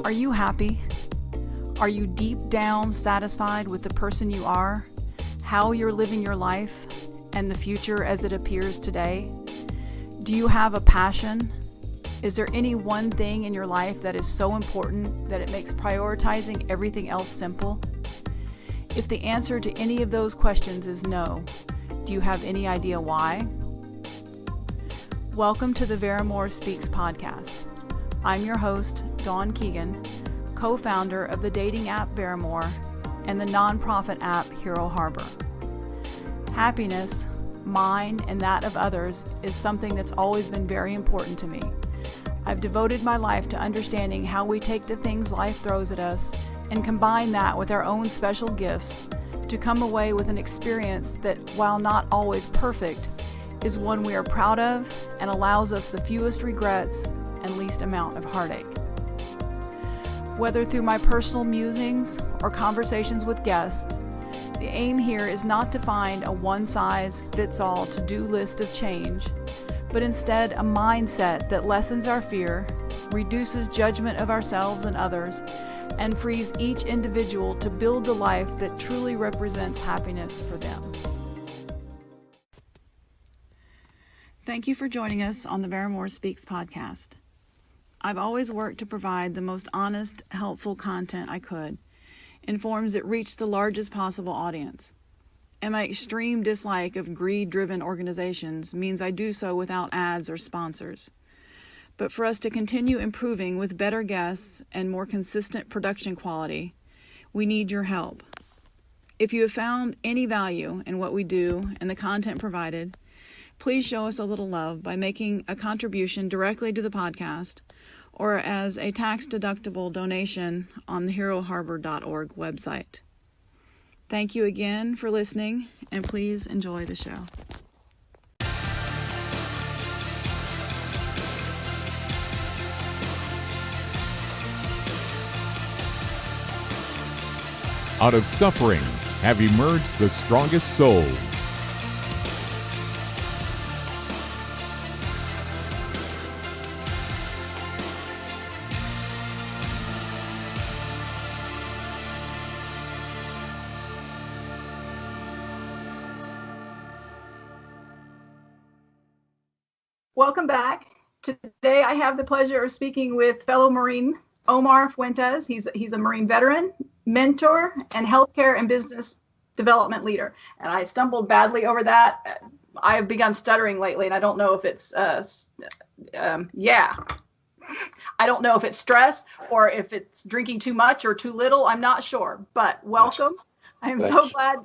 Are you happy? Are you deep down satisfied with the person you are, how you're living your life, and the future as it appears today? Do you have a passion? Is there any one thing in your life that is so important that it makes prioritizing everything else simple? If the answer to any of those questions is no, do you have any idea why? Welcome to the Veramore Speaks podcast. I'm your host, Dawn Keegan, co-founder of the dating app Veramore and the nonprofit app Hero Harbor. Happiness, mine and that of others, is something that's always been very important to me. I've devoted my life to understanding how we take the things life throws at us and combine that with our own special gifts to come away with an experience that, while not always perfect, is one we are proud of and allows us the fewest regrets and least amount of heartache. Whether through my personal musings or conversations with guests, the aim here is not to find a one-size-fits-all to-do list of change, but instead a mindset that lessens our fear, reduces judgment of ourselves and others, and frees each individual to build the life that truly represents happiness for them. Thank you for joining us on the Veramore Speaks podcast. I've always worked to provide the most honest, helpful content I could in forms that reach the largest possible audience. And my extreme dislike of greed-driven organizations means I do so without ads or sponsors. But for us to continue improving with better guests and more consistent production quality, we need your help. If you have found any value in what we do and the content provided, please show us a little love by making a contribution directly to the podcast or as a tax-deductible donation on the heroharbor.org website. Thank you again for listening, and please enjoy the show. Out of suffering have emerged the strongest souls. Welcome back. Today I have the pleasure of speaking with fellow Marine Omar Fuentes. He's a Marine veteran, mentor, and healthcare and business development leader. And I stumbled badly over that. I have begun stuttering lately, and I don't know if it's I don't know if it's stress or if it's drinking too much or too little. I'm not sure. But welcome. I am so glad.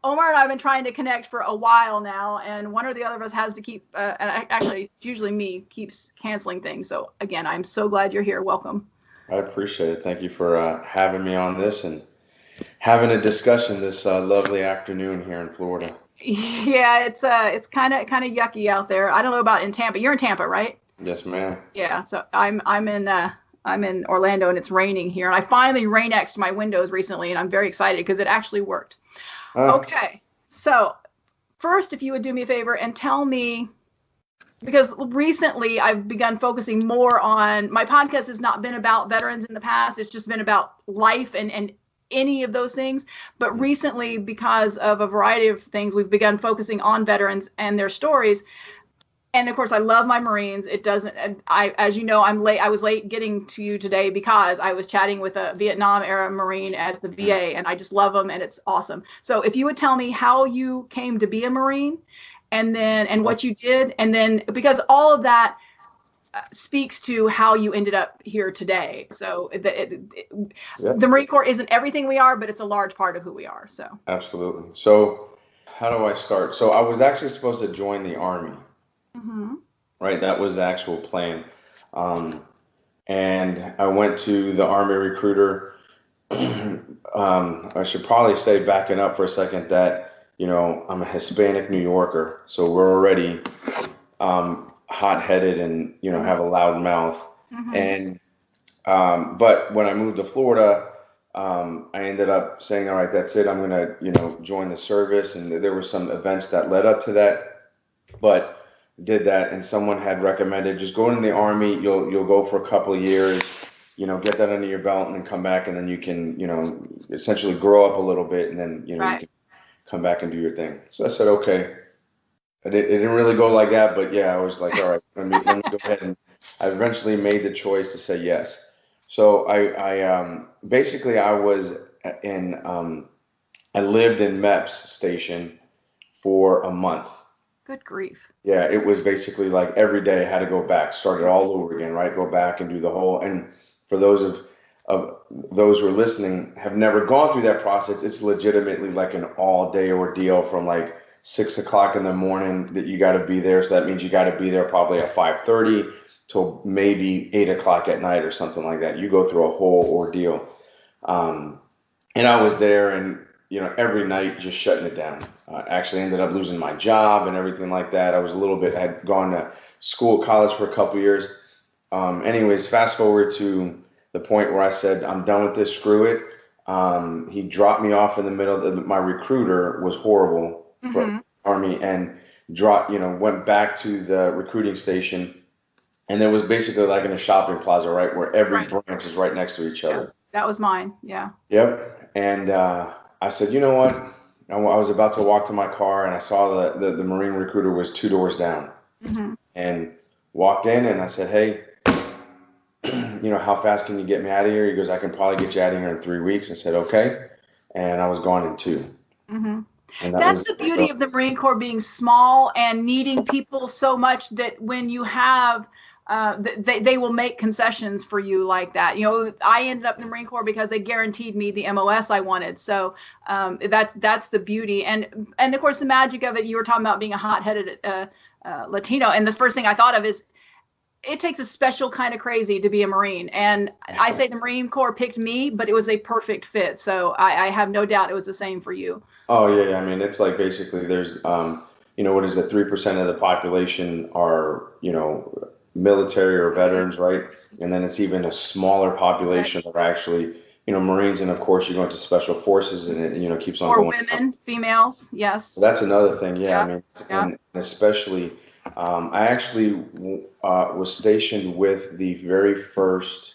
Omar and I have been trying to connect for a while now, and one or the other of us has to keep, actually, it's usually me, keeps canceling things. So again, I'm so glad you're here. Welcome. I appreciate it. Thank you for having me on this and having a discussion this lovely afternoon here in Florida. Yeah, it's kind of yucky out there. I don't know about in Tampa. You're in Tampa, right? Yes, ma'am. Yeah. So I'm in Orlando, and it's raining here. And I finally rain-xed my windows recently, and I'm very excited because it actually worked. Okay, so first, if you would do me a favor and tell me, because recently I've begun focusing more on, my podcast has not been about veterans in the past, it's just been about life and any of those things, but recently, because of a variety of things, we've begun focusing on veterans and their stories. And of course, I love my Marines. It doesn't, as you know, I was late getting to you today because I was chatting with a Vietnam era Marine at the VA, and I just love them, and it's awesome. So if you would tell me how you came to be a Marine, and what you did, and then, because all of that speaks to how you ended up here today. So the Marine Corps isn't everything we are, but it's a large part of who we are. So Absolutely. So how do I start? So I was actually supposed to join the Army. Mm-hmm. Right, that was the actual plan. And I went to the Army recruiter. I should probably say, backing up for a second, that, I'm a Hispanic New Yorker. So we're already hot-headed and, have a loud mouth. Mm-hmm. And but when I moved to Florida, I ended up saying, all right, that's it. I'm going to, join the service. And there were some events that led up to that. But did that, and someone had recommended just go in the Army. You'll go for a couple of years, get that under your belt and then come back and then you can, essentially grow up a little bit and then, you Right. can come back and do your thing. So I said, okay. It didn't really go like that, but yeah, I was like, all right, let me go ahead, and I eventually made the choice to say yes. So I basically I was in I lived in MEPS station for a month. Good grief. Yeah, it was basically like every day I had to go back, start it all over again, right? Go back and do the whole. And for those of those who are listening have never gone through that process, it's legitimately like an all day ordeal from like 6 o'clock in the morning that you got to be there. So that means you got to be there probably at 5:30 till maybe 8 o'clock at night or something like that. You go through a whole ordeal. Um, and I was there and, every night just shutting it down. Actually ended up losing my job and everything like that. I was a little bit, had gone to college for a couple years. Anyways, fast forward to the point where I said, I'm done with this, screw it. He dropped me off in the middle. My recruiter was horrible for Army and went back to the recruiting station. And there was basically like in a shopping plaza, right, where every branch is right next to each other. Yeah, that was mine. Yeah. Yep. And I said, you know what? I was about to walk to my car and I saw the Marine recruiter was 2 doors down and walked in and I said, hey, how fast can you get me out of here? He goes, I can probably get you out of here in 3 weeks. I said, okay. And I was gone in 2. And that's the beauty of the Marine Corps being small and needing people so much that when you have they will make concessions for you like that. I ended up in the Marine Corps because they guaranteed me the MOS I wanted. So that's the beauty. And of course, the magic of it, you were talking about being a hot-headed Latino. And the first thing I thought of is it takes a special kind of crazy to be a Marine. And I say the Marine Corps picked me, but it was a perfect fit. So I have no doubt it was the same for you. Oh, yeah. I mean, it's like basically there's, what is it? 3% of the population are, military or veterans, right? And then it's even a smaller population that are actually, Marines. And of course, you go into special forces and it, keeps on going. Or women, females, yes. Well, that's another thing. Yeah. I mean, and especially, I actually was stationed with the very first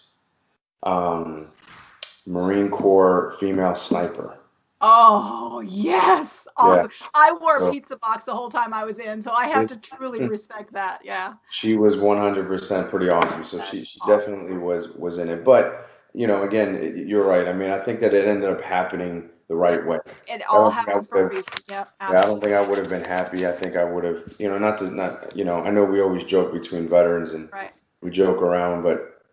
Marine Corps female sniper. Oh, yes. Awesome. Yeah. I wore a pizza box the whole time I was in, so I have to truly respect that. Yeah. She was 100% pretty awesome. So she definitely was in it. But, again, you're right. I mean, I think that it ended up happening the right way. It all happens for a reason. Yeah, I don't think I would have been happy. I think I would have, I know we always joke between veterans and we joke around, but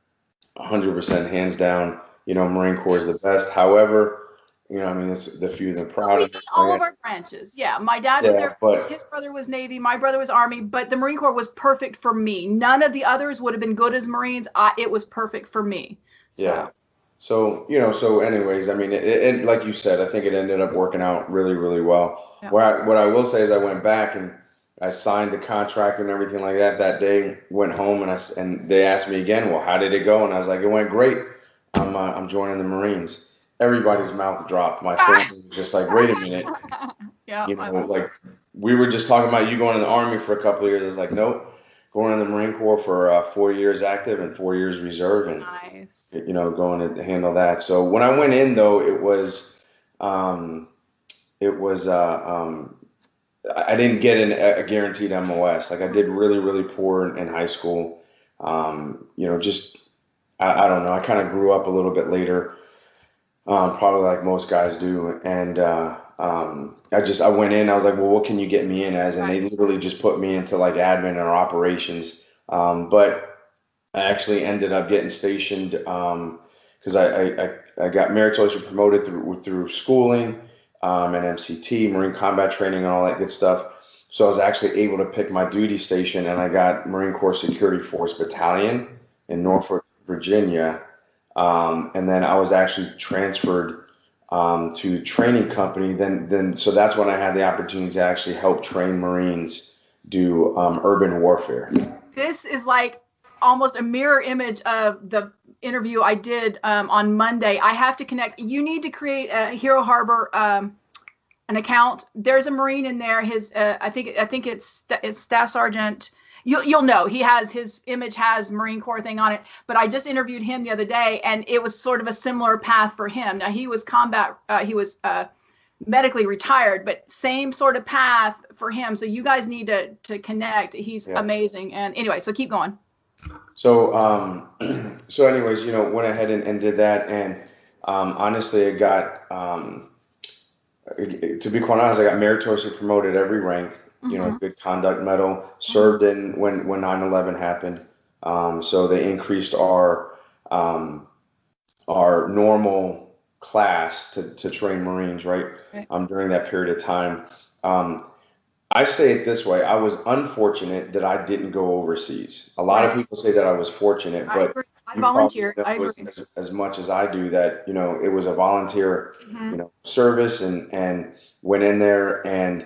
100% hands down, Marine Corps is the best. However, it's the few that are proud of it. All of our branches. Yeah. My dad was Air Force, his brother was Navy, my brother was Army, but the Marine Corps was perfect for me. None of the others would have been good as Marines. It was perfect for me. Yeah. So, so anyways, I mean, it like you said, I think it ended up working out really, really well. Yeah. What I will say is I went back and I signed the contract and everything like that day, went home and they asked me again, well, how did it go? And I was like, it went great. I'm joining the Marines. Everybody's mouth dropped. My family was just like, wait a minute. Yeah. Like we were just talking about you going in the Army for a couple of years. I was like, nope, going in the Marine Corps for 4 years active and 4 years reserve and, going to handle that. So when I went in though, I didn't get a guaranteed MOS. Like I did really, really poor in high school. I don't know. I kind of grew up a little bit later. Probably like most guys do. And I went in, I was like, well, what can you get me in as? And they literally just put me into like admin or operations. But I actually ended up getting stationed because I got meritoriously promoted through schooling and MCT, Marine Combat Training and all that good stuff. So I was actually able to pick my duty station and I got Marine Corps Security Force Battalion in Norfolk, Virginia. And then I was actually transferred to training company. So that's when I had the opportunity to actually help train Marines do urban warfare. This is like almost a mirror image of the interview I did on Monday. I have to connect. You need to create a Hero Harbor an account. There's a Marine in there. His I think it's Staff Sergeant. you'll know his image has Marine Corps thing on it. But I just interviewed him the other day, and it was sort of a similar path for him. Now he was medically retired, but same sort of path for him. So you guys need to connect. He's amazing. And anyway, so keep going. So so anyways, went ahead and did that, and honestly, it got to be quite honest, I got meritoriously promoted every rank. Good conduct medal. Served in when 9/11 happened. So they increased our normal class to train Marines, right? During that period of time. I say it this way: I was unfortunate that I didn't go overseas. A lot of people say that I was fortunate, but I volunteered. I agree. As much as I do that, it was a volunteer, service, and went in there, and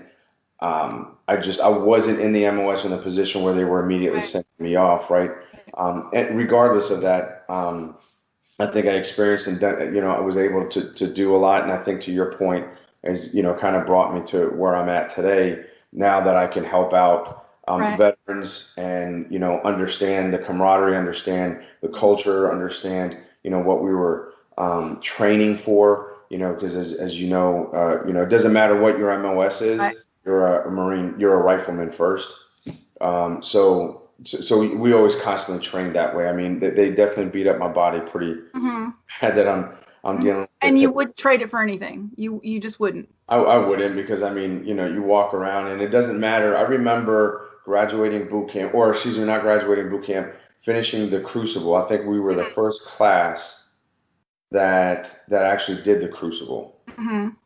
I wasn't in the MOS in a position where they were immediately sending me off, right? And regardless of that, I think I experienced and done, I was able to do a lot, and I think to your point, is kind of brought me to where I'm at today. Now that I can help out veterans and understand the camaraderie, understand the culture, understand what we were training for, because as it doesn't matter what your MOS is. You're a Marine, you're a rifleman first. So we always constantly trained that way. I mean, they definitely beat up my body pretty bad that I'm dealing with. And you would trade it for anything. You just wouldn't. I wouldn't, because I mean, you walk around and it doesn't matter. I remember graduating boot camp, or excuse me, not graduating boot camp, finishing the Crucible. I think we were the first class that actually did the Crucible,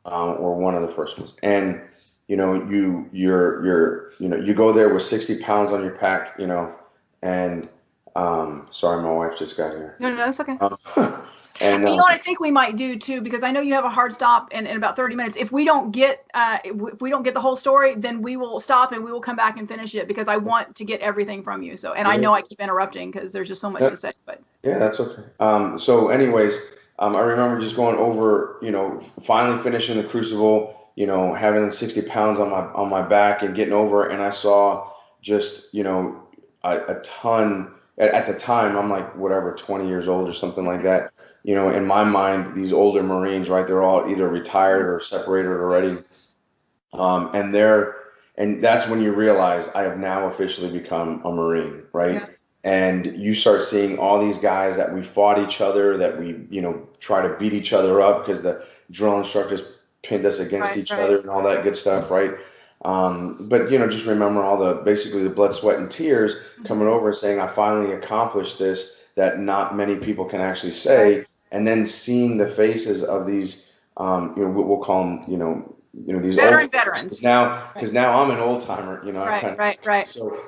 or one of the first ones. And you go there with 60 pounds on your pack, and sorry, my wife just got here. No, that's okay. And you know what I think we might do too, because I know you have a hard stop in about 30 minutes. If we don't get the whole story, then we will stop and we will come back and finish it, because I want to get everything from you. So, and I know I keep interrupting because there's just so much to say. But yeah, that's okay. So anyways, I remember just going over, finally finishing the Crucible, having 60 pounds on my back and getting over, and I saw just, a ton at the time. I'm like, whatever, 20 years old or something like that. In my mind, these older Marines, right, they're all either retired or separated already. And that's when you realize I have now officially become a Marine, right? Yeah. And you start seeing all these guys that we fought each other, that we, try to beat each other up because the drill instructors pinned us against each other and all that good stuff, right? But just remember basically the blood, sweat, and tears coming over and saying, I finally accomplished this, that not many people can actually say. And then seeing the faces of these, we'll call them, these veterans. Because now I'm an old timer, Right. So,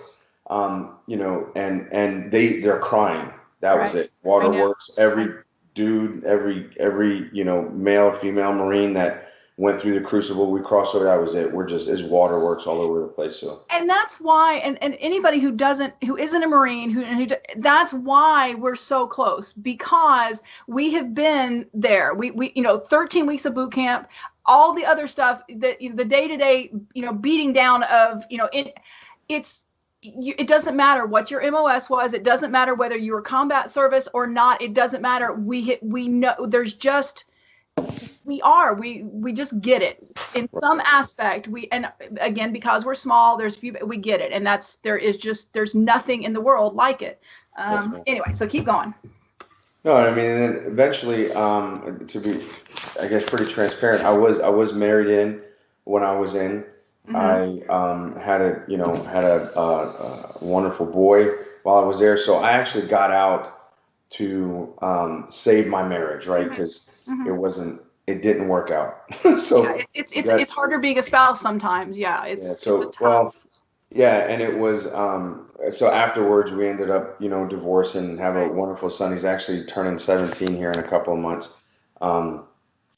and they're crying. That was it. Waterworks. Every dude, every male, female Marine that went through the Crucible, we crossed over. That was it. We're just, it's waterworks all over the place. So, and that's why, and anybody who isn't a Marine, that's why we're so close, because we have been there. We 13 weeks of boot camp, all the other stuff, the day-to-day, beating down of, it doesn't matter what your MOS was. It doesn't matter whether you were combat service or not. It doesn't matter. We know there's just. We just get it in some aspect. And again, because we're small, we get it. And there's nothing in the world like it. Anyway, so keep going. No, I mean, and then eventually, to be, I guess, pretty transparent, I was married in when I was in. I had a wonderful boy while I was there. So I actually got out to save my marriage, right? Because it didn't work out. So it's harder being a spouse sometimes. And it was so afterwards we ended up divorcing and have a wonderful son. He's actually turning 17 here in a couple of months.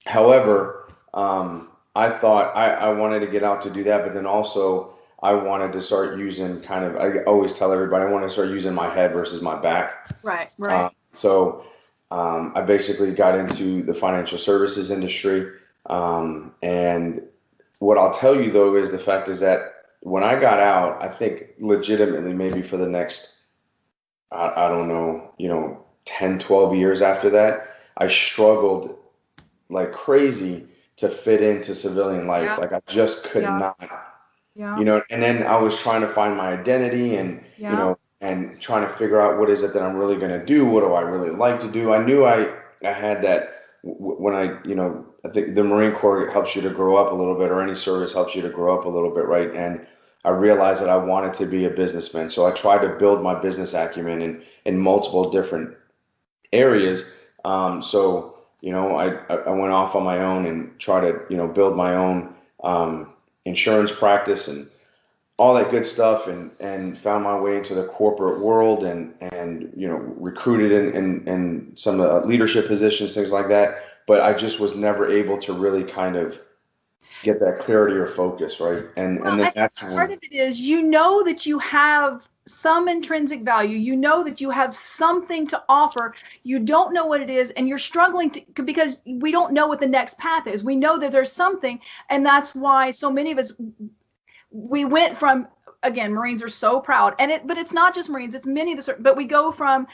However, I thought I wanted to get out to do that, but then also I wanted to start using I always tell everybody I want to start using my head versus my back. Right. So I basically got into the financial services industry. And what I'll tell you, though, is the fact is that when I got out, I think legitimately maybe for the next, I don't know, 10, 12 years after that, I struggled like crazy to fit into civilian life. Yeah. Like I just could Yeah. not, Yeah. and then I was trying to find my identity and, Yeah. and trying to figure out what is it that I'm really going to do? What do I really like to do? I knew I had that when I think the Marine Corps helps you to grow up a little bit, or any service helps you to grow up a little bit, right? And I realized that I wanted to be a businessman. So I tried to build my business acumen in multiple different areas. I went off on my own and tried to, build my own insurance practice and all that good stuff, and found my way into the corporate world, and recruited in some leadership positions, things like that. But I just was never able to really kind of get that clarity or focus, right? And Well, then I think that's part when, of it is that you have some intrinsic value. You know that you have something to offer. You don't know what it is, and you're struggling because we don't know what the next path is. We know that there's something, and that's why so many of us, we went from, again, Marines are so proud, but it's not just Marines, it's many of the, but we go from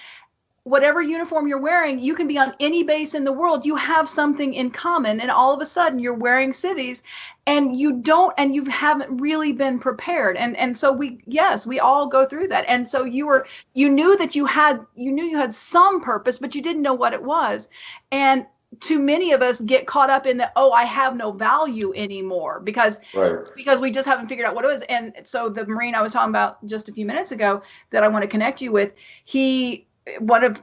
whatever uniform you're wearing, you can be on any base in the world, you have something in common, and all of a sudden you're wearing civvies, and you haven't really been prepared, and so we all go through that, and so you knew that you knew you had some purpose, but you didn't know what it was, and too many of us get caught up in the, oh, I have no value anymore, because right, we just haven't figured out what it was. And so the Marine I was talking about just a few minutes ago that I want to connect you with,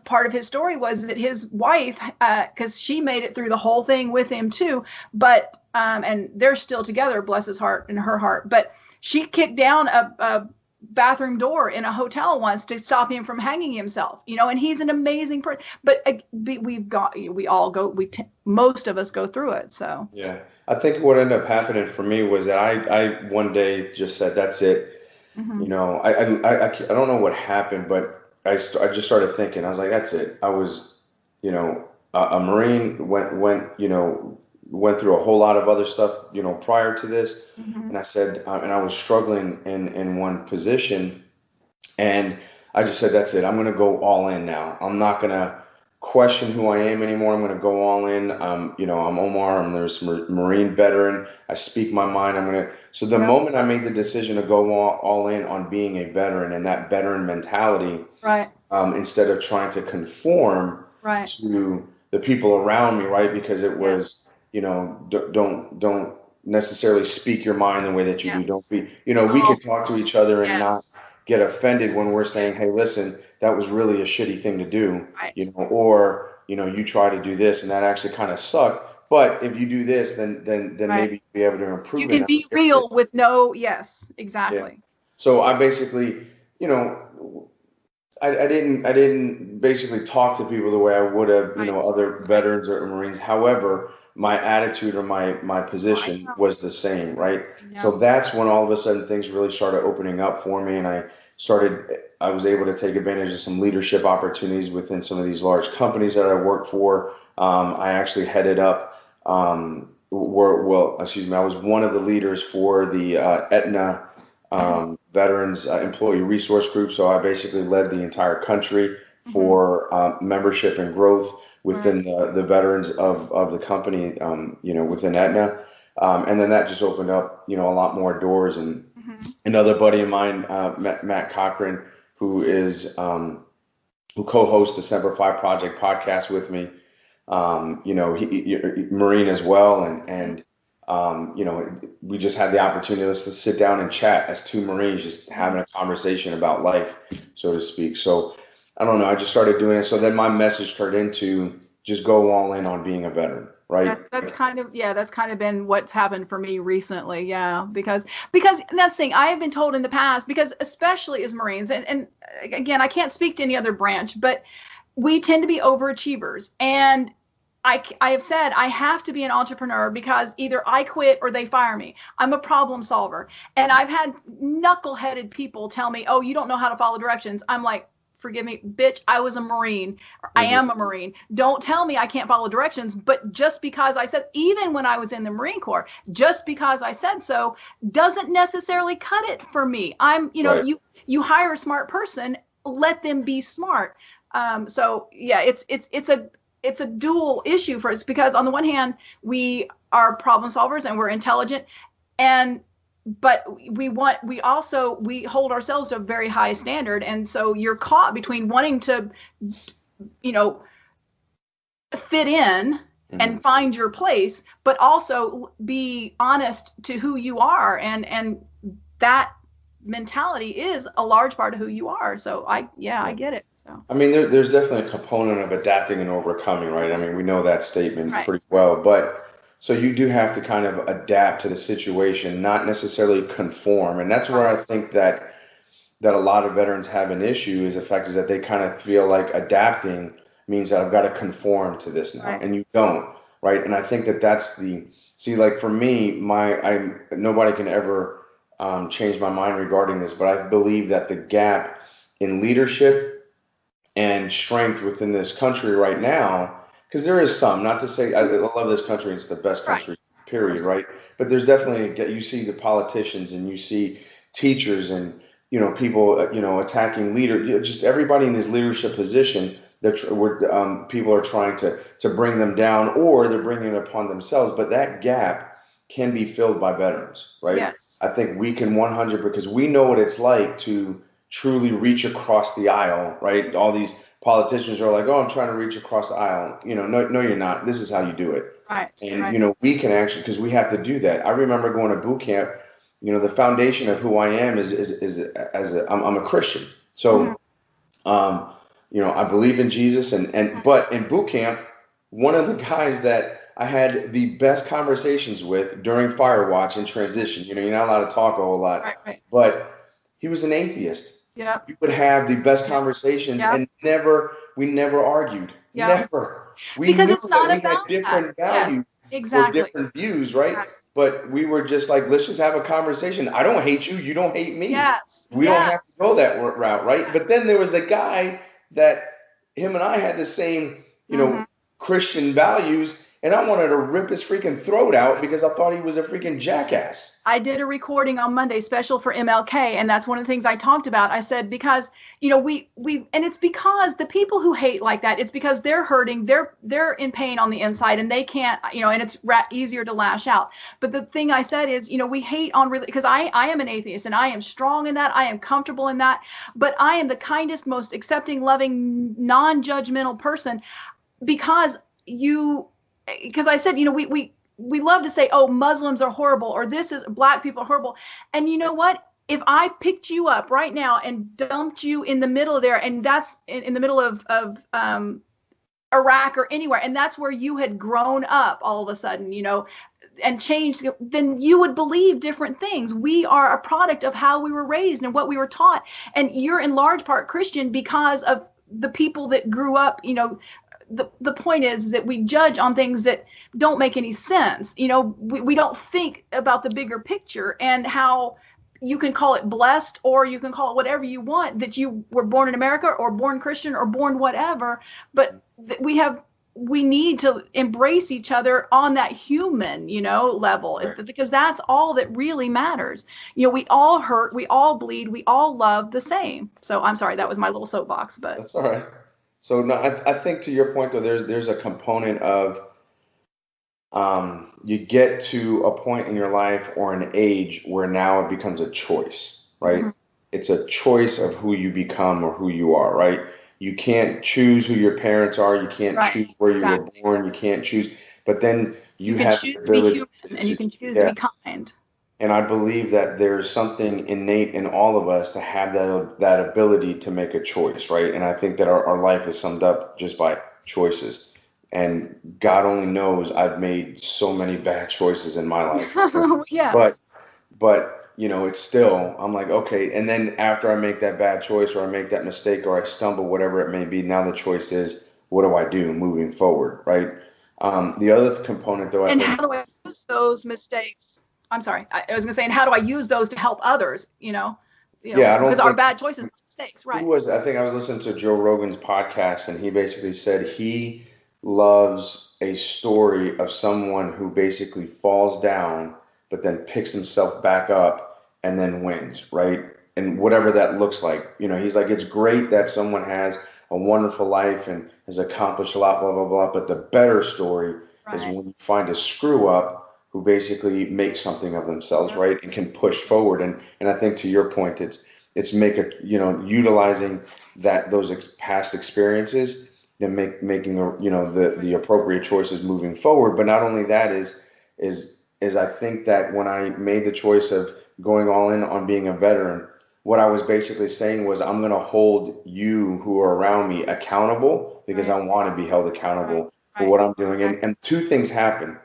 part of his story was that his wife, because she made it through the whole thing with him too, but and they're still together, bless his heart and her heart, but she kicked down a bathroom door in a hotel once to stop him from hanging himself, and he's an amazing person, but most of us go through it. So yeah. I think what ended up happening for me was that I one day just said, that's it. hmm I don't know what happened, but I just started thinking. I was like, that's it. I was, a Marine, went through a whole lot of other stuff, prior to this. hmm And I said, and I was struggling in one position, and I just said, that's it. I'm going to go all in now. I'm not going to question who I am anymore. I'm going to go all in. I'm Omar. I'm this Marine veteran. I speak my mind. So the yep, moment I made the decision to go all in on being a veteran and that veteran mentality, right, instead of trying to conform right, to the people around me, right? Because it yes, was, don't necessarily speak your mind the way that you do. Don't yes, be, we oh, could talk to each other and not yes, get offended when we're saying, yes, hey, listen, that was really a shitty thing to do, right. or, you try to do this and that actually kind of sucked. But if you do this, then Right. maybe you'll be able to You improve in can that be area. real with no, yes, Yeah. exactly. So I basically, you know, I didn't basically talk to people the way I would have, Right. other Right. veterans or Marines. However, my attitude or my Oh, I position know. was the same, right? I So know. that's when all of a sudden things really started opening up for me, and I was able to take advantage of some leadership opportunities within some of these large companies that I worked for. I actually headed up, excuse me, I was one of the leaders for the Aetna hmm Veterans Employee Resource Group. So I basically led the entire country hmm for membership and growth Right. within the veterans of the company, within Aetna. And then that just opened up, a lot more doors. And hmm another buddy of mine, Matt Cochran, who is who co-hosts the Semper Fi Project podcast with me. Marine as well, hmm we just had the opportunity to sit down and chat as two Marines, just having a conversation about life, so to speak. So I don't know, I just started doing it. So then my message turned into just go all in on being a veteran, right? That's kind of been what's happened for me recently. Yeah, because that's the thing, I have been told in the past, because especially as Marines, and again, I can't speak to any other branch, but we tend to be overachievers, and I have said I have to be an entrepreneur because either I quit or they fire me. I'm a problem solver. And I've had knuckleheaded people tell me, oh, you don't know how to follow directions. I'm like, forgive me, bitch, I was a Marine. I am a Marine. Don't tell me I can't follow directions. But just because I said, even when I was in the Marine Corps, just because I said so doesn't necessarily cut it for me. You hire a smart person, let them be smart. So yeah, it's a dual issue for us, because on the one hand, we are problem solvers and we're intelligent, but we hold ourselves to a very high standard. And so you're caught between wanting to, fit in and find your place, but also be honest to who you are. And that mentality is a large part of who you are. So I get it. So. I mean, there's definitely a component of adapting and overcoming, right? I mean, we know that statement pretty well, but so you do have to kind of adapt to the situation, not necessarily conform. And that's where I think that a lot of veterans have an issue, is the fact is that they kind of feel like adapting means that I've got to conform to this now, and you don't, right? And I think that's like for me, nobody can ever change my mind regarding this, but I believe that the gap in leadership and strength within this country right now, because there is some, not to say I love this country, it's the best country, period, right? But there's definitely, you see the politicians and you see teachers and, people, attacking leaders, just everybody in this leadership position that people are trying to bring them down, or they're bringing it upon themselves. But that gap can be filled by veterans, right? Yes. I think we can 100, because we know what it's like to truly reach across the aisle, right? All these politicians are like, oh, I'm trying to reach across the aisle. No, you're not. This is how you do it. Right. And, we can actually, because we have to do that. I remember going to boot camp, the foundation of who I am I'm a Christian. So, I believe in Jesus but in boot camp, one of the guys that I had the best conversations with during Firewatch and transition, you're not allowed to talk a whole lot, but he was an atheist. Yeah. We would have the best conversations and we never argued. Never. We because knew it's not that we about had different values or different views, right? But we were just like, let's just have a conversation. I don't hate you. You don't hate me. Yes. We don't have to go that route, right? But then there was a guy that him and I had the same, Christian values, and I wanted to rip his freaking throat out because I thought he was a freaking jackass. I did a recording on Monday special for MLK, and that's one of the things I talked about. I said, because, and it's because the people who hate like that, it's because they're hurting, they're in pain on the inside, and they can't, and it's easier to lash out. But the thing I said is, we hate on, because I am an atheist, and I am strong in that, I am comfortable in that, but I am the kindest, most accepting, loving, non-judgmental person, because I said, we love to say, oh, Muslims are horrible, or black people are horrible. And you know what? If I picked you up right now and dumped you in the middle of there, and that's in the middle of Iraq or anywhere, and that's where you had grown up all of a sudden, and changed, then you would believe different things. We are a product of how we were raised and what we were taught. And you're in large part Christian because of the people that grew up, the point is that we judge on things that don't make any sense. We don't think about the bigger picture, and how you can call it blessed, or you can call it whatever you want, that you were born in America or born Christian or born whatever. But we need to embrace each other on that human, level, because that's all that really matters. We all hurt, we all bleed, we all love the same. So I'm sorry, that was my little soapbox, but that's all right. So no, I think to your point though, there's a component of you get to a point in your life or an age where now it becomes a choice, right? Mm-hmm. It's a choice of who you become or who you are, right? You can't choose who your parents are. You can't choose where you were born. You can't choose, but then you have the ability to be human, and you can choose to be kind. And I believe that there's something innate in all of us to have that ability to make a choice, right? And I think that our life is summed up just by choices. And God only knows I've made so many bad choices in my life. Yes. But it's still, I'm like, okay. And then after I make that bad choice, or I make that mistake, or I stumble, whatever it may be, now the choice is, what do I do moving forward, right? The other component, though, how do I use those mistakes? I'm sorry. I was going to say, and how do I use those to help others, because our bad choices mistakes, who right? was, I think I was listening to Joe Rogan's podcast, and he basically said he loves a story of someone who basically falls down, but then picks himself back up and then wins, right? And whatever that looks like, he's like, it's great that someone has a wonderful life and has accomplished a lot, blah, blah, blah. But the better story is Right. when you find a screw up who basically makes something of themselves, Yep. right? And can push forward. And I think to your point, it's utilizing those past experiences, then making the appropriate choices moving forward. But not only that is I think that when I made the choice of going all in on being a veteran, what I was basically saying was I'm going to hold you who are around me accountable because Right. I want to be held Right. accountable for Right. what I'm doing. And two things happen.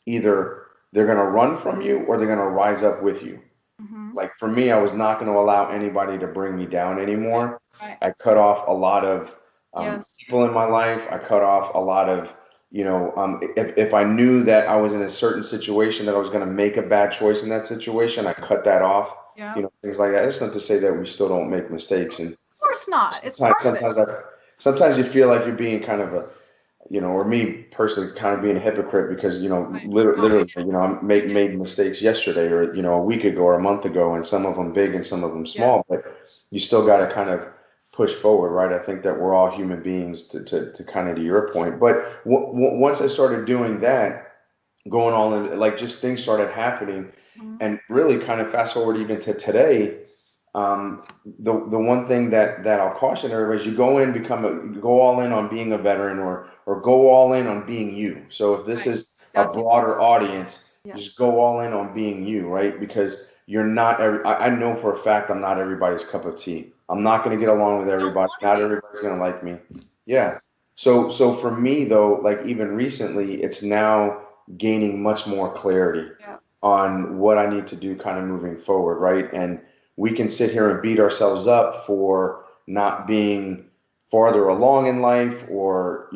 Either they're going to run from you or they're going to rise up with you. Mm-hmm. Like for me, I was not going to allow anybody to bring me down anymore. Right. I cut off a lot of Yes. people in my life. I cut off a lot of, if I knew that I was in a certain situation that I was going to make a bad choice in that situation, I cut that off. Yeah. Of Things like that. It's not to say that we still don't make mistakes, and course not. It's sometimes, part of it. sometimes you feel like you're being kind of or me personally, kind of being a hypocrite because, Right. literally, I made mistakes yesterday or, a week ago or a month ago, and some of them big and some of them Yeah. small, but you still got to kind of push forward, right? I think that we're all human beings to kind of to your point. But once I started doing that, going all in, like just things started happening, Mm-hmm. and really kind of fast forward even to today. The one thing that I'll caution everybody is you go all in on being a veteran or go all in on being you. So if this Right. is a That's it. broader audience, Yeah. just go all in on being you, right? Because you're not I know for a fact I'm not everybody's cup of tea. I'm not going to get along with Don't everybody. want to Not be. everybody's going to like me. Yeah. Yes. So for me though, like even recently, it's now gaining much more clarity Yeah. on what I need to do kind of moving forward, right? And we can sit here and beat ourselves up for not being farther along in life or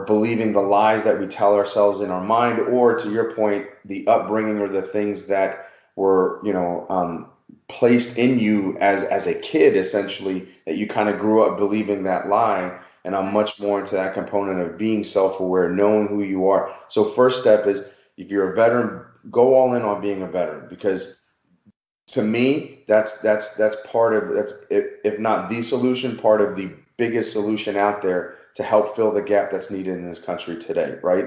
believing the lies that we tell ourselves in our mind, or to your point, the upbringing or the things that were, placed in you as a kid, essentially, that you kind of grew up believing that lie. And I'm Right. much more into that component of being self-aware, knowing who you are. So first step is if you're a veteran, go all in on being a veteran because to me, that's part of that's if not the solution, part of the biggest solution out there to help fill the gap that's needed in this country today, right?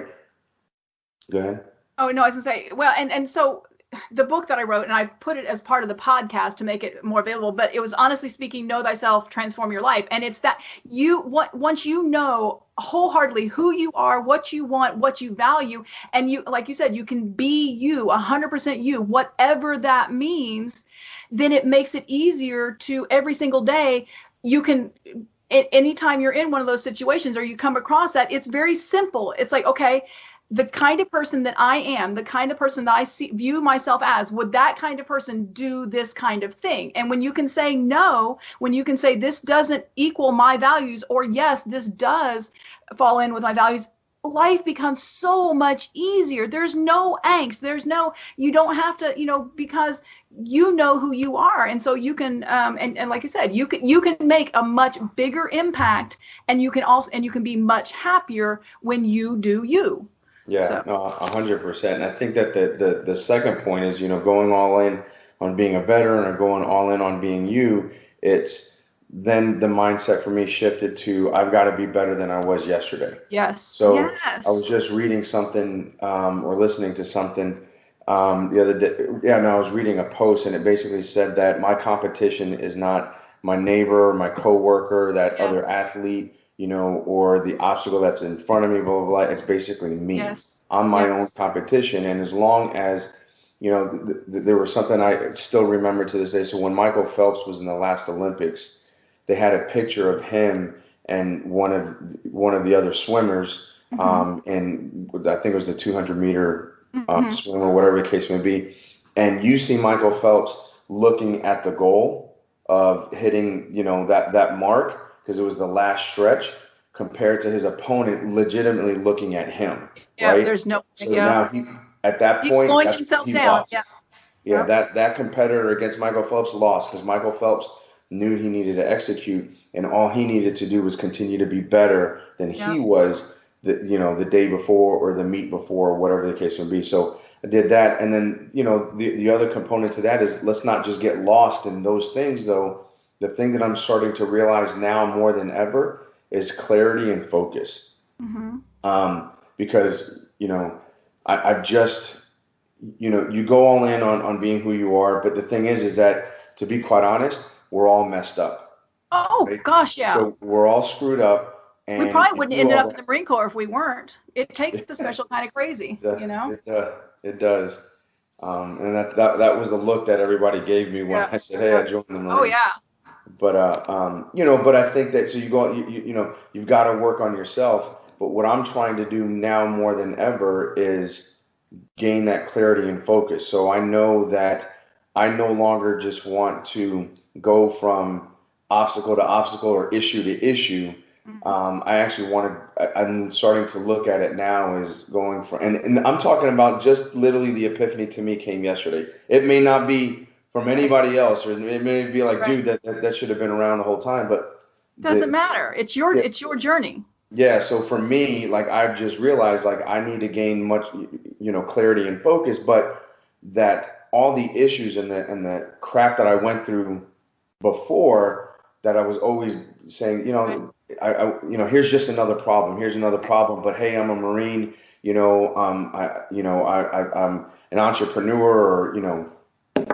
Go ahead. Oh no, I was gonna say, well, and so the book that I wrote, and I put it as part of the podcast to make it more available, but it was honestly speaking, Know Thyself, Transform Your Life. And it's that once you know wholeheartedly who you are, what you want, what you value, and you, like you said, you can be you, 100% you, whatever that means, then it makes it easier to every single day. You can, anytime you're in one of those situations or you come across that, it's very simple. It's like, okay, the kind of person that I am, the kind of person that view myself as, would that kind of person do this kind of thing? And when you can say no, when you can say this doesn't equal my values, or yes, this does fall in with my values, life becomes so much easier. There's no angst. You don't have to, because you know who you are. And so you can, and like you said, you can make a much bigger impact, and you can be much happier when you do you. Yeah, So no, 100%. And I think that the second point is, going all in on being a veteran or going all in on being you. It's then the mindset for me shifted to I've got to be better than I was yesterday. yes, So I was yes, just reading something or listening to something the other day. Yeah, no, I was reading a post and it basically said that my competition is not my neighbor, my coworker, that other yes, athlete, or the obstacle that's in front of me, blah, blah, blah. It's basically me. yes, I'm my own yes, competition. And as long as, there was something I still remember to this day. So when Michael Phelps was in the last Olympics, they had a picture of him and one of the other swimmers, hmm and I think it was the 200-meter hmm swim or whatever the case may be. And you see Michael Phelps looking at the goal of hitting, that mark because it was the last stretch compared to his opponent legitimately looking at him, yeah. right? There's no, So yeah. now at that He's point, slowing that's himself he down. Yeah, lost. Yeah, yeah, that competitor against Michael Phelps lost because Michael Phelps knew he needed to execute, and all he needed to do was continue to be better than Yeah. he was the day before or the meet before, or whatever the case would be. So I did that, and then the other component to that is, let's not just get lost in those things, though. The thing that I'm starting to realize now more than ever is clarity and focus. Because I've just, you go all in on being who you are, but the thing is that, to be quite honest, we're all messed up, Oh, right? gosh, yeah. So we're all screwed up, We and probably wouldn't through end all up in the Marine Corps if we weren't. It takes the special kind of crazy, it does. And that was the look that everybody gave me when Yeah. I said, hey, I joined the Oh, Marines. yeah. But but I think that, so you go, you've got to work on yourself. But what I'm trying to do now more than ever is gain that clarity and focus. So I know that I no longer just want to go from obstacle to obstacle or issue to issue. I actually want to, I'm starting to look at it now as going from, and I'm talking about just literally the epiphany to me came yesterday. It may not be from anybody else, or it may be like, Right. dude, that should have been around the whole time, but Doesn't matter. It's your journey. yeah, so for me, like, I've just realized, like, I need to gain much, clarity and focus, but that all the issues and the crap that I went through before, that I was always saying, Right. here's just another problem, here's another problem, but hey, I'm a Marine, I'm an entrepreneur,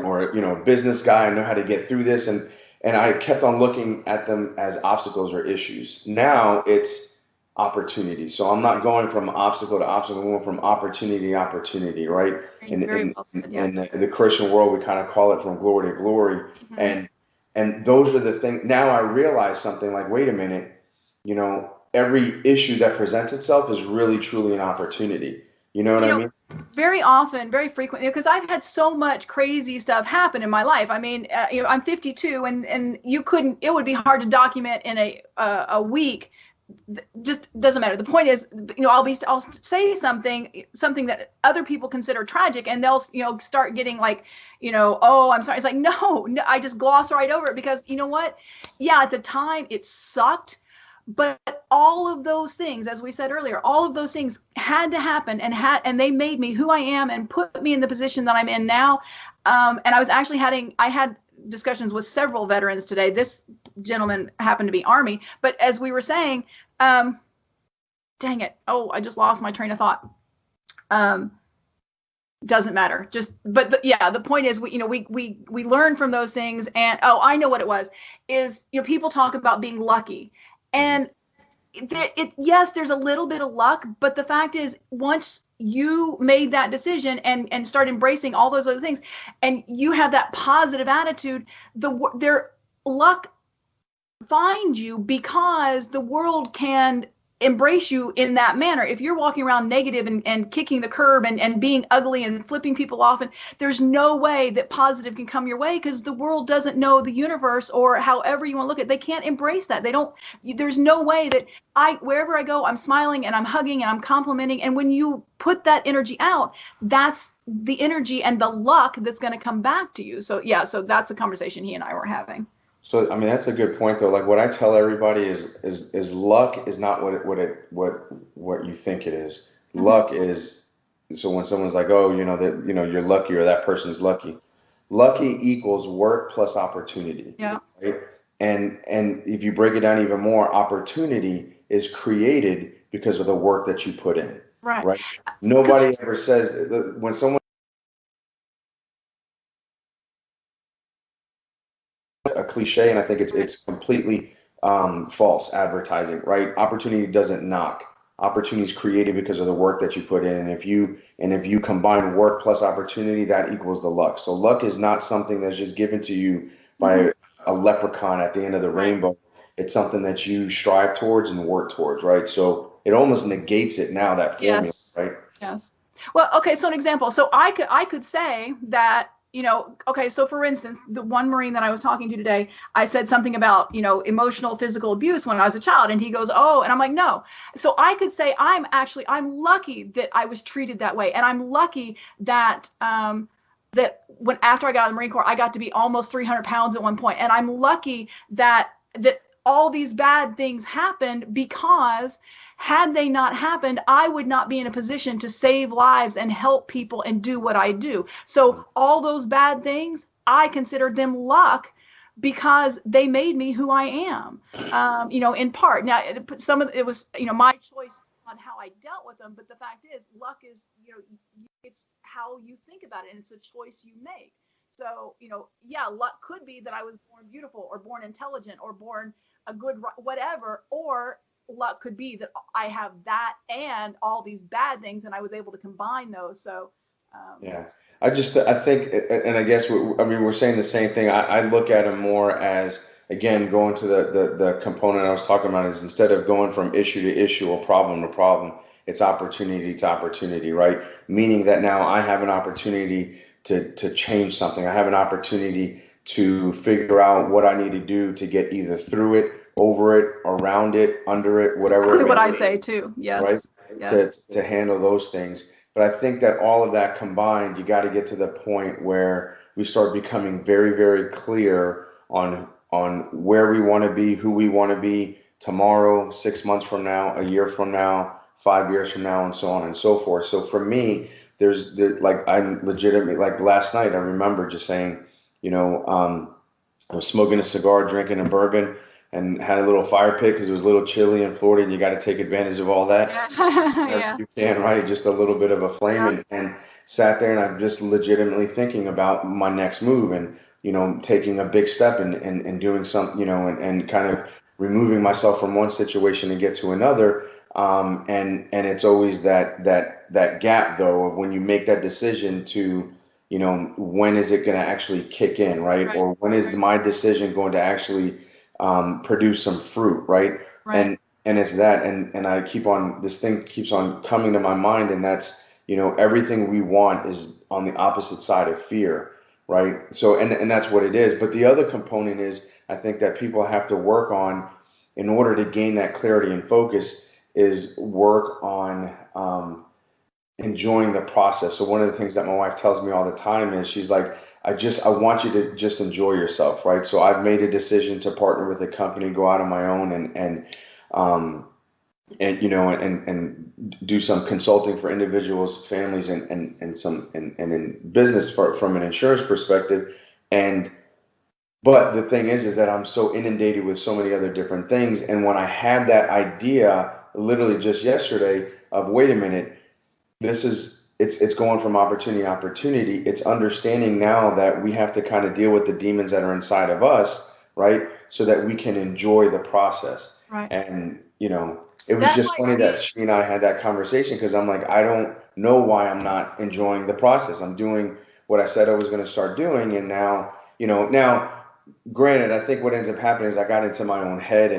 or a business guy. I know how to get through this, and I kept on looking at them as obstacles or issues. Now it's opportunity. So I'm not going from obstacle to obstacle, I'm going from opportunity to opportunity, right? Very well said, yeah. In the Christian world, we kind of call it from glory to glory. And those are the things. Now I realize something, like, wait a minute, every issue that presents itself is really truly an opportunity. You know what I mean? Very often, very frequently, because I've had so much crazy stuff happen in my life. I mean, I'm 52, and it would be hard to document in a week. Just doesn't matter. The point is, I'll say something that other people consider tragic, and they'll, start getting like, oh, I'm sorry. It's like, no, I just gloss right over it, because you know what? Yeah, at the time it sucked, but all of those things, as we said earlier, all of those things had to happen, and they made me who I am and put me in the position that I'm in now. And I had discussions with several veterans today. This gentleman happened to be Army, but as we were saying, dang it, oh, I just lost my train of thought. Doesn't matter. The point is, we learn from those things, and I know what it was. Is people talk about being lucky, and yes, there's a little bit of luck, but the fact is, once you made that decision and start embracing all those other things, and you have that positive attitude, their luck finds you, because the world can embrace you in that manner. If you're walking around negative and kicking the curb and being ugly and flipping people off, and there's no way that positive can come your way, because the world doesn't know the universe, or however you want to look at it. They can't embrace that. There's no way that wherever I go, I'm smiling and I'm hugging and I'm complimenting. And when you put that energy out, that's the energy and the luck that's going to come back to you. So yeah, so that's the conversation he and I were having. So, I mean, that's a good point, though. Like, what I tell everybody is luck is not what you think it is. Luck is, so when someone's like, oh, you're lucky, or that person's lucky. Lucky equals work plus opportunity. Yeah. Right. And if you break it down even more, opportunity is created because of the work that you put in. Right. Right. Nobody ever says, when someone, a cliche, and I think it's completely false advertising, right? Opportunity doesn't knock. Opportunity is created because of the work that you put in, and if you combine work plus opportunity, that equals the luck. So luck is not something that's just given to you by a leprechaun at the end of the rainbow. It's something that you strive towards and work towards, right? So it almost negates it now, that formula, Yes. right? Yes. Well, okay, so an example. So I could say that, okay, so for instance, the one Marine that I was talking to today, I said something about, emotional, physical abuse when I was a child, and he goes, oh, and I'm like, no. So I could say I'm lucky that I was treated that way, and I'm lucky that that when after I got out of the Marine Corps, I got to be almost 300 pounds at one point. And I'm lucky that all these bad things happened, because had they not happened, I would not be in a position to save lives and help people and do what I do. So all those bad things, I consider them luck, because they made me who I am, in part. Now, it was, my choice on how I dealt with them. But the fact is, luck is, it's how you think about it, and it's a choice you make. So, luck could be that I was born beautiful, or born intelligent, or born a good whatever, or luck could be that I have that and all these bad things, and I was able to combine those. So yeah, I think, and I guess we're saying the same thing. I look at them more as, again, going to the component I was talking about, is instead of going from issue to issue or problem to problem, it's opportunity to opportunity, right? Meaning that now I have an opportunity to change something. I have an opportunity to figure out what I need to do to get either through it, over it, around it, under it, whatever. Exactly what I say too. Yes. Right. Yes. To handle those things. But I think that all of that combined, you got to get to the point where we start becoming very, very clear on where we want to be, who we want to be tomorrow, 6 months from now, a year from now, 5 years from now, and so on and so forth. So for me, there's like, I'm legitimately, like last night, I remember just saying, I was smoking a cigar, drinking a bourbon, and had a little fire pit because it was a little chilly in Florida, and you got to take advantage of all that. Yeah. You can, right? Just a little bit of a flame, and sat there, and I'm just legitimately thinking about my next move, and taking a big step and doing something, and kind of removing myself from one situation to get to another. And it's always that gap, though, of when you make that decision to, when is it going to actually kick in, right? Or when is my decision going to actually produce some fruit, right? And it's that, and I this thing keeps on coming to my mind, and that's, everything we want is on the opposite side of fear, right? So, and that's what it is. But the other component is, I think that people have to work on, in order to gain that clarity and focus, is work on enjoying the process. So one of the things that my wife tells me all the time is, she's like, I want you to just enjoy yourself, right? So I've made a decision to partner with a company, go out on my own, and do some consulting for individuals, families, and in business from an insurance perspective. But the thing is that I'm so inundated with so many other different things. And when I had that idea, literally just yesterday, of, wait a minute, it's going from opportunity to opportunity. It's understanding now that we have to kind of deal with the demons that are inside of us, right? So that we can enjoy the process. Right. And, it was just funny that she and I had that conversation, because I'm like, I don't know why I'm not enjoying the process. I'm doing what I said I was going to start doing. And now, granted, I think what ends up happening is I got into my own head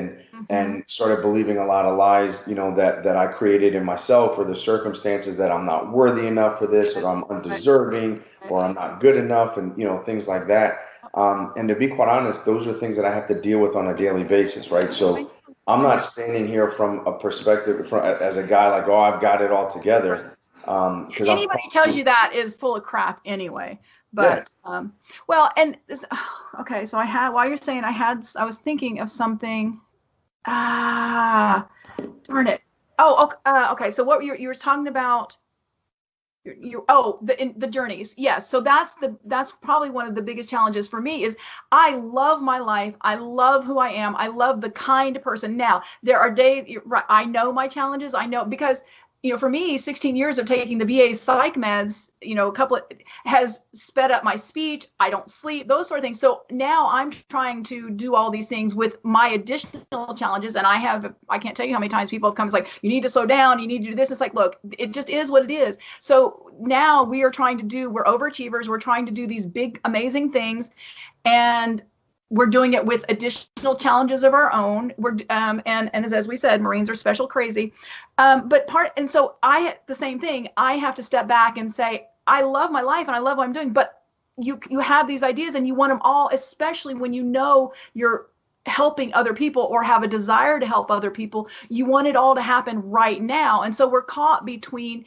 and started believing a lot of lies, that I created in myself, or the circumstances, that I'm not worthy enough for this, or I'm undeserving, or I'm not good enough, and things like that. And to be quite honest, those are things that I have to deal with on a daily basis, right? So I'm not standing here from a perspective as a guy like, oh, I've got it all together. Because anybody tells you that is full of crap anyway. But well, and okay, so while you're saying, I was thinking of something. Darn it. Oh, okay. So what you were talking about? The journeys. Yes. So that's probably one of the biggest challenges for me. Is I love my life. I love who I am. I love the kind of person. Now there are days. I know my challenges. I know, because for me, 16 years of taking the VA psych meds, has sped up my speech. I don't sleep, those sort of things. So now I'm trying to do all these things with my additional challenges. And I can't tell you how many times people have come, it's like, you need to slow down, you need to do this. It's like, look, it just is what it is. So now we're overachievers. We're trying to do these big, amazing things. And we're doing it with additional challenges of our own. And as we said, Marines are special crazy. And so the same thing, I have to step back and say, I love my life and I love what I'm doing, but you have these ideas and you want them all, especially when you're helping other people or have a desire to help other people, you want it all to happen right now. And so we're caught between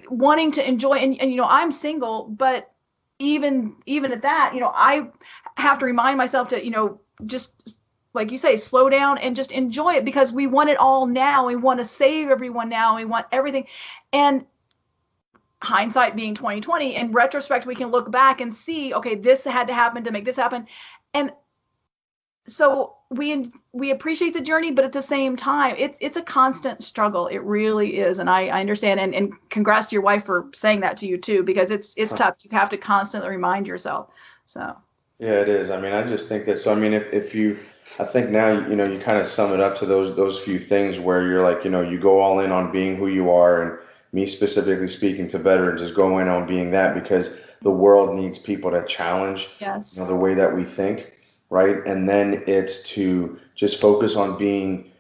wanting to enjoy, and I'm single, but even at that, I have to remind myself to, just like you say, slow down and just enjoy it, because we want it all now. We want to save everyone now. We want everything. And hindsight being 2020, in retrospect, we can look back and see, okay, this had to happen to make this happen. And so we appreciate the journey, but at the same time, it's a constant struggle. It really is. And I understand. And congrats to your wife for saying that to you too, because it's tough. You have to constantly remind yourself. So. Yeah, it is. I mean, I just think that, so I mean, if you, I think now, you kind of sum it up to those few things where you're like, you go all in on being who you are, and me specifically speaking to veterans, just go in on being that, because the world needs people to challenge, Yes. the way that we think, right? And then it's to just focus on being,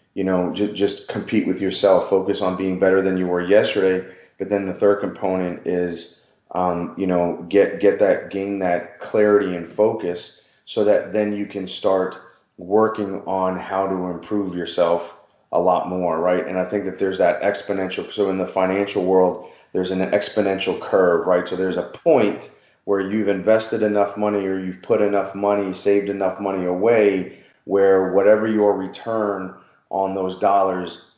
just compete with yourself, focus on being better than you were yesterday. But then the third component is, gain that clarity and focus, so that then you can start working on how to improve yourself a lot more, right? And I think that there's that exponential. So in the financial world, there's an exponential curve, right? So there's a point where you've invested enough money, or you've put enough money, saved enough money away, where whatever your return on those dollars,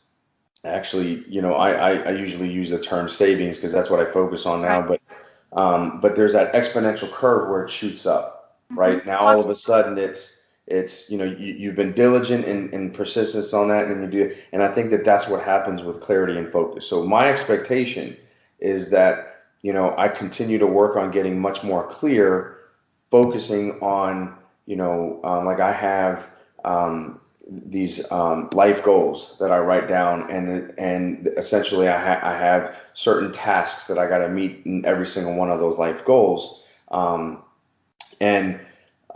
actually, I usually use the term savings because that's what I focus on now, Right. but there's that exponential curve where it shoots up, right? Now all of a sudden it's you've been diligent and persistence on that, and you do, and I think that that's what happens with clarity and focus. So my expectation is that I continue to work on getting much more clear, focusing on like I have these life goals that I write down, and essentially I have certain tasks that I got to meet in every single one of those life goals, and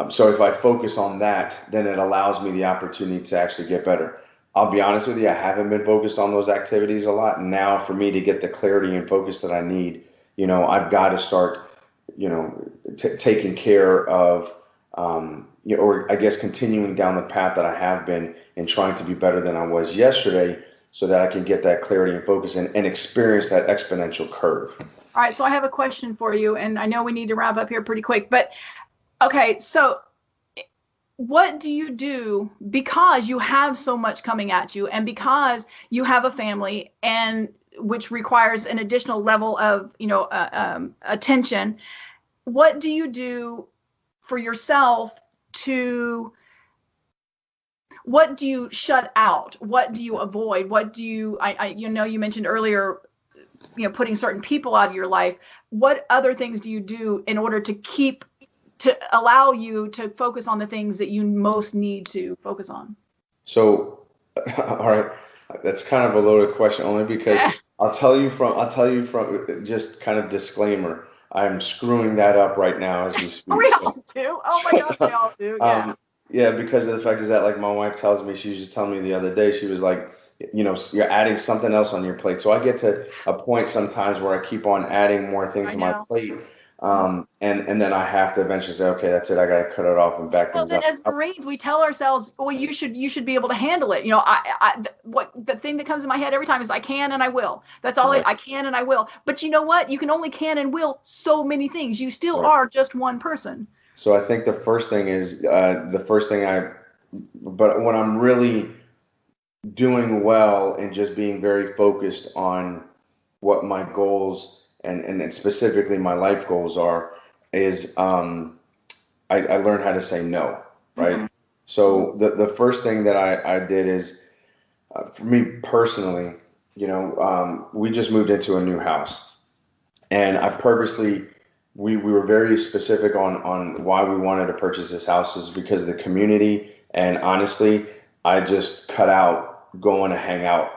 so if I focus on that, then it allows me the opportunity to actually get better. I'll be honest with you, I haven't been focused on those activities a lot. And now for me to get the clarity and focus that I need, I've got to start, taking care of, or I guess continuing down the path that I have been, and trying to be better than I was yesterday, so that I can get that clarity and focus and experience that exponential curve. All right. So I have a question for you, and I know we need to wrap up here pretty quick, but okay, so what do you do, because you have so much coming at you, and because you have a family, and which requires an additional level of attention? What do you do for yourself what do you shut out? What do you avoid? What do you, you mentioned earlier, putting certain people out of your life. What other things do you do in order to allow you to focus on the things that you most need to focus on? So, all right, that's kind of a loaded question, only because I'll tell you from just kind of disclaimer, I'm screwing that up right now as we speak. We all do. Oh my gosh, we all do. Yeah. Yeah, because of the fact is that, like, my wife tells me, she was just telling me the other day, she was like, you're adding something else on your plate. So I get to a point sometimes where I keep on adding more things to my plate. And then I have to eventually say, okay, that's it. I got to cut it off and back things up. Well, then as Marines, we tell ourselves, well, you should be able to handle it. What the thing that comes in my head every time is I can and I will. That's all. Right. I can and I will. But you know what? You can only can and will so many things. You still are just one person. So I think the first thing is but when I'm really doing well and just being very focused on what my goals and specifically my life goals are, is I learned how to say no, right? Mm-hmm. So the first thing that I did is, for me personally, we just moved into a new house, and I purposely, we were very specific on why we wanted to purchase this house, is because of the community. And honestly, I just cut out going to hang out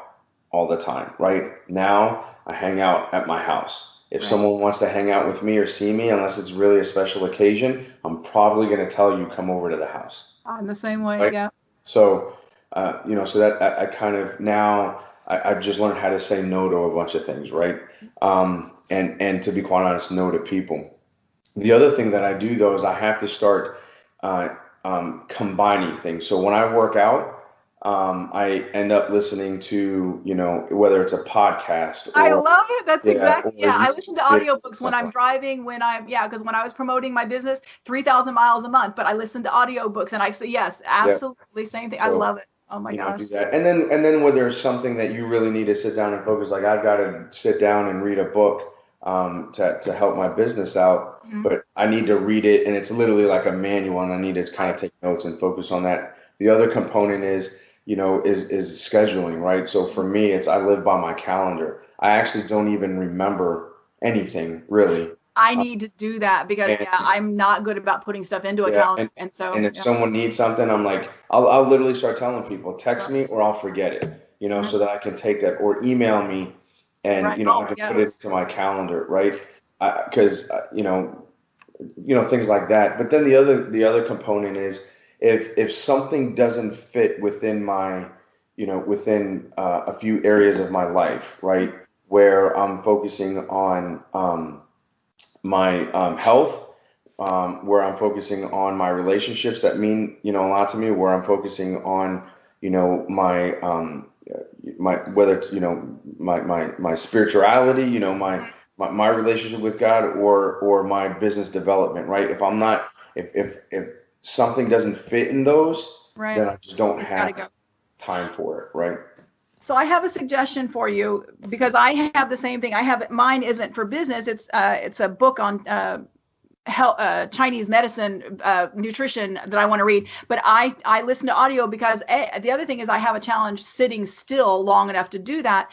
all the time. Right now, I hang out at my house. If someone wants to hang out with me or see me, unless it's really a special occasion, I'm probably going to tell you, come over to the house. I'm the same way, right? Yeah. So, so that I kind of now, I've just learned how to say no to a bunch of things, right? And to be quite honest, no to people. The other thing that I do, though, is I have to start combining things. So when I work out, I end up listening to, whether it's a podcast I or, love it. That's yeah, exactly, or yeah. I listen to YouTube, audiobooks when stuff I'm like driving, because when I was promoting my business, 3,000 miles a month, but I listen to audiobooks and I say, yes, that. absolutely. Same thing. I So, love it. Oh my gosh. do that. And then when there's something that you really need to sit down and focus, like I've got to sit down and read a book to help my business out, Mhm. but I need to read it and it's literally like a manual and I need to kind of take notes and focus on that. The other component is scheduling, right? So for me, it's I live by my calendar. I actually don't even remember anything really. I need to do that because, And yeah, I'm not good about putting stuff into a yeah, calendar. And and so, if yeah. someone needs something, I'm like, I'll literally start telling people, text Right. me or I'll forget it, Mhm. so that I can take that or email me and, Right. I Oh, can put it yes. into my calendar, right? Because, things like that. But then the other component is if something doesn't fit within my, within a few areas of my life, right, where I'm focusing on my health, where I'm focusing on my relationships that mean, a lot to me, where I'm focusing on, my whether it's, my spirituality, my relationship with God or my business development, right? If I'm not, if something doesn't fit in those, Right. then I just don't It's got to have go. time for it, right? So I have a suggestion for you because I have the same thing. Mine isn't for business. It's a book on health, Chinese medicine, nutrition that I want to read. But I listen to audio because the other thing is I have a challenge sitting still long enough to do that.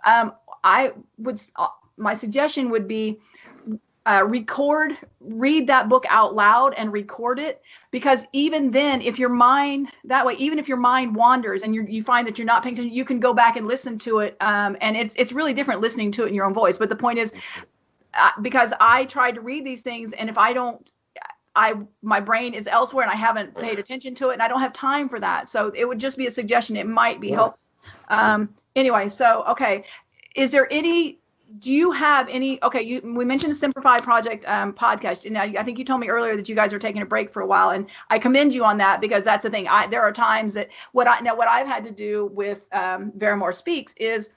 Um, I would My suggestion would be read that book out loud and record it, because even then, if your mind that way, even if your mind wanders and you find that you're not paying attention, you can go back and listen to it, and it's really different listening to it in your own voice. But the point is, because I tried to read these things, and if I don't, my brain is elsewhere and I haven't paid attention to it, and I don't have time for that. So it would just be a suggestion. It might be Yeah. helpful. Anyway, so okay, is there any? Do you have any? Okay, we mentioned the Simplify Project podcast. Now, I think you told me earlier that you guys are taking a break for a while, and I commend you on that, because that's the thing. There are times that what I've had to do with Veramore Speaks is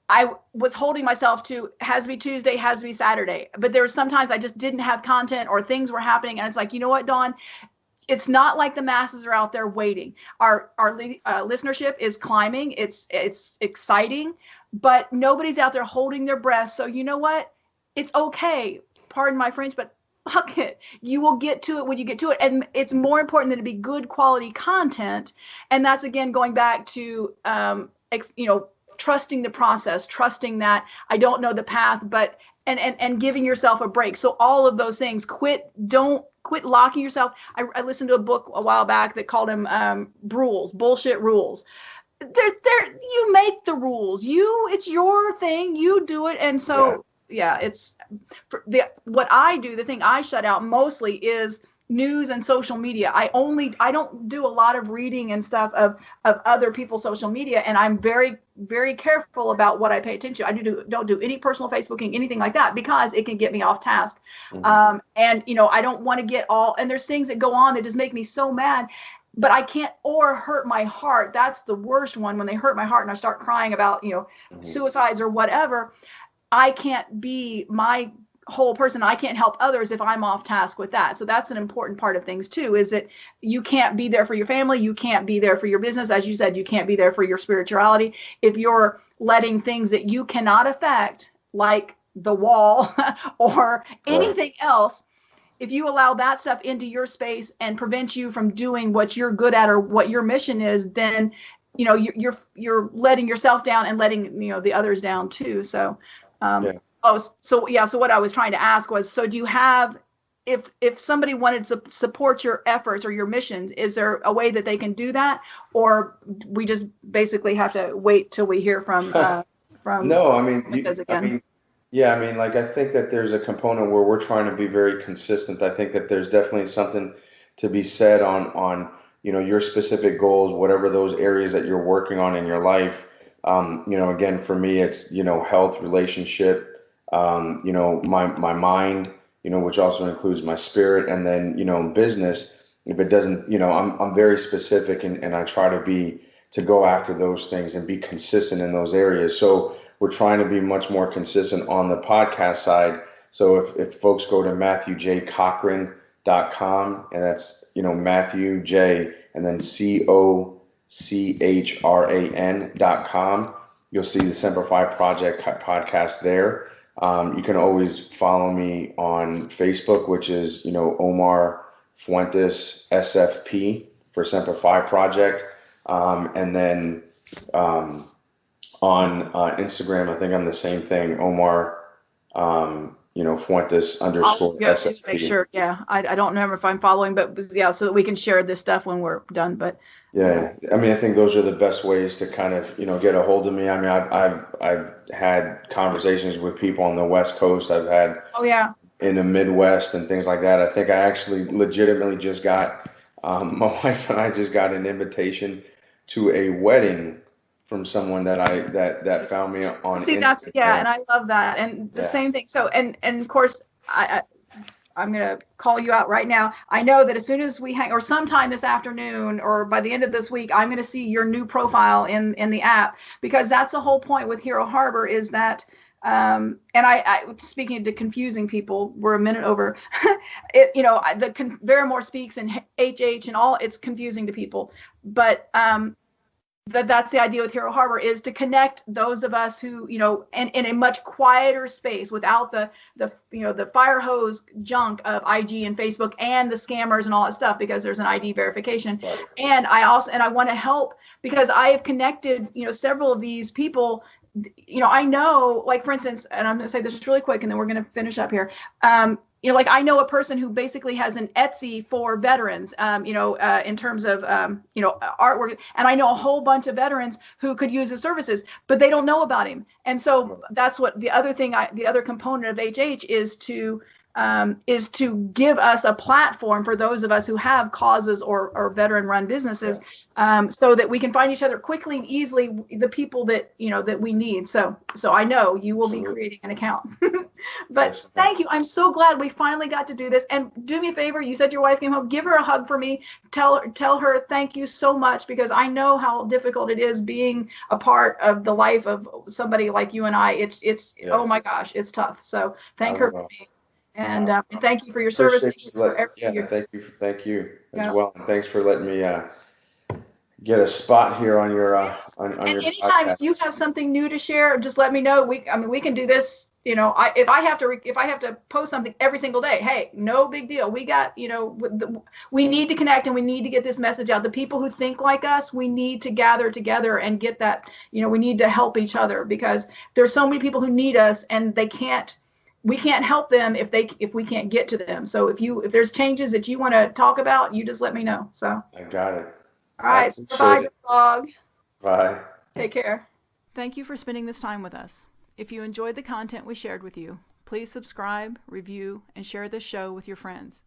I was holding myself to has to be Tuesday, has to be Saturday. But there were sometimes I just didn't have content or things were happening. And it's like, you know what, Dawn? It's not like the masses are out there waiting. Our listenership is climbing. It's exciting, but nobody's out there holding their breath. So you know what? It's okay. Pardon my French, but fuck it. You will get to it when you get to it. And it's more important than to be good quality content. And that's, again, going back to, trusting the process, trusting that I don't know the path, but and giving yourself a break. So all of those things, don't quit locking yourself. I listened to a book a while back that called them rules, bullshit rules. You make the rules. It's your thing. You do it. And Yeah. so, yeah, it's what I do. The thing I shut out mostly is news and social media. I don't do a lot of reading and stuff of other people's social media, and I'm very, very careful about what I pay attention to. Don't do any personal Facebooking, anything like that, because it can get me off task. Mm-hmm. And I don't want to get and there's things that go on that just make me so mad, but I can't, or hurt my heart. That's the worst one, when they hurt my heart and I start crying about, Mm-hmm. suicides or whatever. I can't be my whole person. I can't help others if I'm off task with that. So that's an important part of things too, is that you can't be there for your family. You can't be there for your business. As you said, you can't be there for your spirituality. If you're letting things that you cannot affect, like the wall or anything else, if you allow that stuff into your space and prevent you from doing what you're good at or what your mission is, then you're letting yourself down and letting the others down too. So Yeah. so what I was trying to ask was, so do you have, if somebody wanted to support your efforts or your missions, is there a way that they can do that, or we just basically have to wait till we hear from No, I mean, Fuentes again? yeah, I mean, like, I think that there's a component where we're trying to be very consistent. I think that there's definitely something to be said on, your specific goals, whatever those areas that you're working on in your life. Again, for me, it's, health, relationship, my mind, which also includes my spirit, and then, business. If it doesn't, I'm very specific, and I try to be to go after those things and be consistent in those areas. So we're trying to be much more consistent on the podcast side. So if folks go to MatthewJCochran.com, and that's, Matthew J and then COCHRAN.com, you'll see the Simplify Project podcast there. You can always follow me on Facebook, which is, Omar Fuentes SFP for Simplify Project. And then on Instagram, I think I'm the same thing, Omar, Fuentes _ SFP. Make sure. Yeah. I don't remember if I'm following, but yeah, so that we can share this stuff when we're done. But yeah, I mean, I think those are the best ways to kind of, get a hold of me. I mean, I've had conversations with people on the West Coast. I've had in the Midwest and things like that. I think I actually legitimately just got, my wife and I just got an invitation to a wedding from someone that found me on Instagram. And I love that. And the same thing. So, and of course, I'm going to call you out right now. I know that as soon as we hang, or sometime this afternoon, or by the end of this week, I'm going to see your new profile in the app, because that's the whole point with Hero Harbor is that, and I speaking to confusing people, we're a minute over, Veramore speaks and HH and all, it's confusing to people, but, that's the idea with Hero Harbor, is to connect those of us who, in a much quieter space without the fire hose junk of IG and Facebook and the scammers and all that stuff, because there's an ID verification. Right. And I want to help, because I have connected, several of these people, I know, like, for instance, and I'm going to say this really quick and then we're going to finish up here. Like, I know a person who basically has an Etsy for veterans, in terms of, artwork. And I know a whole bunch of veterans who could use his services, but they don't know about him. And so that's what the other component of HH is to give us a platform for those of us who have causes or veteran-run businesses, so that we can find each other quickly and easily, the people that that we need. So I know you will be creating an account. But thank you. I'm so glad we finally got to do this. And do me a favor. You said your wife came home. Give her a hug for me. Tell her thank you so much, because I know how difficult it is being a part of the life of somebody like you and I. It's oh my gosh, it's tough. So thank her for me. And thank you for your service. Thank you as well. And thanks for letting me get a spot here on your on your anytime podcast. If you have something new to share, just let me know. We can do this. If I have to post something every single day, hey, no big deal. We got we need to connect, and we need to get this message out. The people who think like us, we need to gather together and get that. We need to help each other, because there's so many people who need us, and we can't help them if we can't get to them. So if there's changes that you want to talk about, you just let me know. So I got it. All right. Bye, blog. Bye. Take care. Thank you for spending this time with us. If you enjoyed the content we shared with you, please subscribe, review, and share this show with your friends.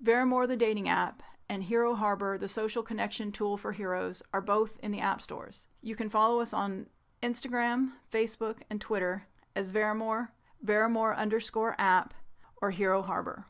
Veramore, the dating app, and Hero Harbor, the social connection tool for heroes, are both in the app stores. You can follow us on Instagram, Facebook, and Twitter as Veramore _app, or Hero Harbor.